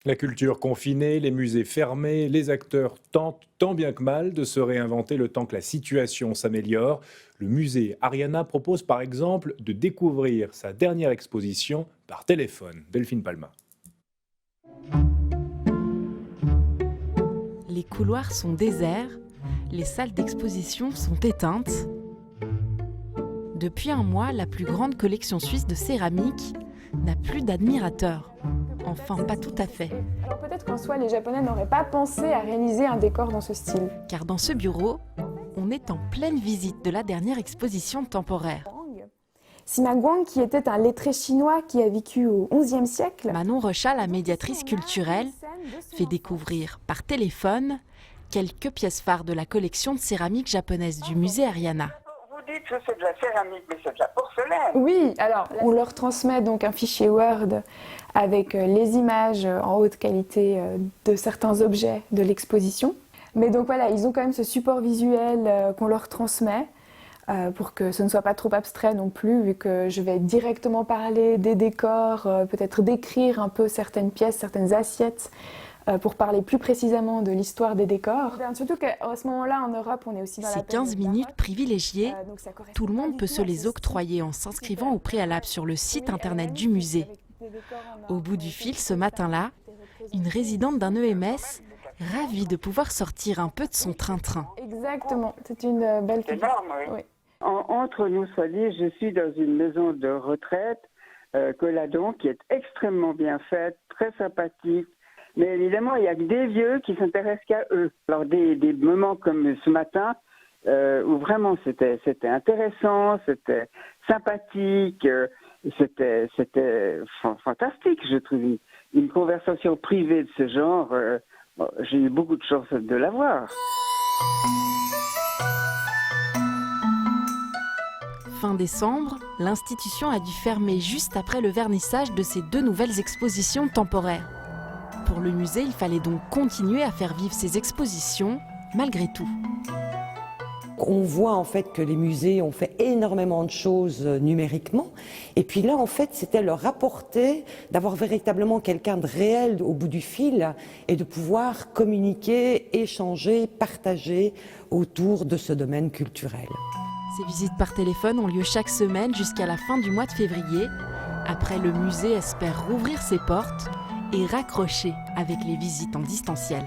La culture confinée, les musées fermés, les acteurs tentent tant bien que mal de se réinventer le temps que la situation s'améliore. Le musée Ariana propose par exemple de découvrir sa dernière exposition par téléphone. Delphine Palma. Les couloirs sont déserts, les salles d'exposition sont éteintes. Depuis un mois, la plus grande collection suisse de céramique n'a plus d'admirateurs. Enfin, pas tout à fait. Alors peut-être qu'en soi, les Japonais n'auraient pas pensé à réaliser un décor dans ce style. Car dans ce bureau, on est en pleine visite de la dernière exposition temporaire. Sima Guang, qui était un lettré chinois qui a vécu au XIe siècle, Manon Rocha, la médiatrice culturelle, fait découvrir par téléphone quelques pièces phares de la collection de céramique japonaise du musée Ariana. Vous dites que c'est de la céramique, mais c'est de la porcelaine. Oui, alors on leur transmet donc un fichier Word avec les images en haute qualité de certains objets de l'exposition. Mais donc voilà, ils ont quand même ce support visuel qu'on leur transmet pour que ce ne soit pas trop abstrait non plus, vu que je vais directement parler des décors, peut-être décrire un peu certaines pièces, certaines assiettes, pour parler plus précisément de l'histoire des décors. Surtout qu'à ce moment-là, en Europe, on est aussi dans la Ces période 15 minutes baroque, privilégiées, donc ça correspond tout le pas monde du peut tout se à ce les style octroyer en s'inscrivant au préalable sur le site internet du musée. Au bout du fil, ce matin-là, une résidente d'un EMS, ravie de pouvoir sortir un peu de son train-train. Exactement, c'est une belle C'est figure. énorme, oui. Oui. Entre nous soit dit, je suis dans une maison de retraite, Coladon, qui est extrêmement bien faite, très sympathique. Mais évidemment, il n'y a que des vieux qui s'intéressent qu'à eux. Alors des moments comme ce matin, où vraiment c'était intéressant, c'était sympathique, c'était fantastique, je trouve. Une conversation privée de ce genre, bon, j'ai eu beaucoup de chance de l'avoir. Fin décembre, l'institution a dû fermer juste après le vernissage de ses 2 nouvelles expositions temporaires. Pour le musée, il fallait donc continuer à faire vivre ces expositions, malgré tout. On voit en fait que les musées ont fait énormément de choses numériquement. Et puis là, en fait, c'était leur apporter d'avoir véritablement quelqu'un de réel au bout du fil et de pouvoir communiquer, échanger, partager autour de ce domaine culturel. Ces visites par téléphone ont lieu chaque semaine jusqu'à la fin du mois de février. Après, le musée espère rouvrir ses portes et raccrocher avec les visites en distanciel.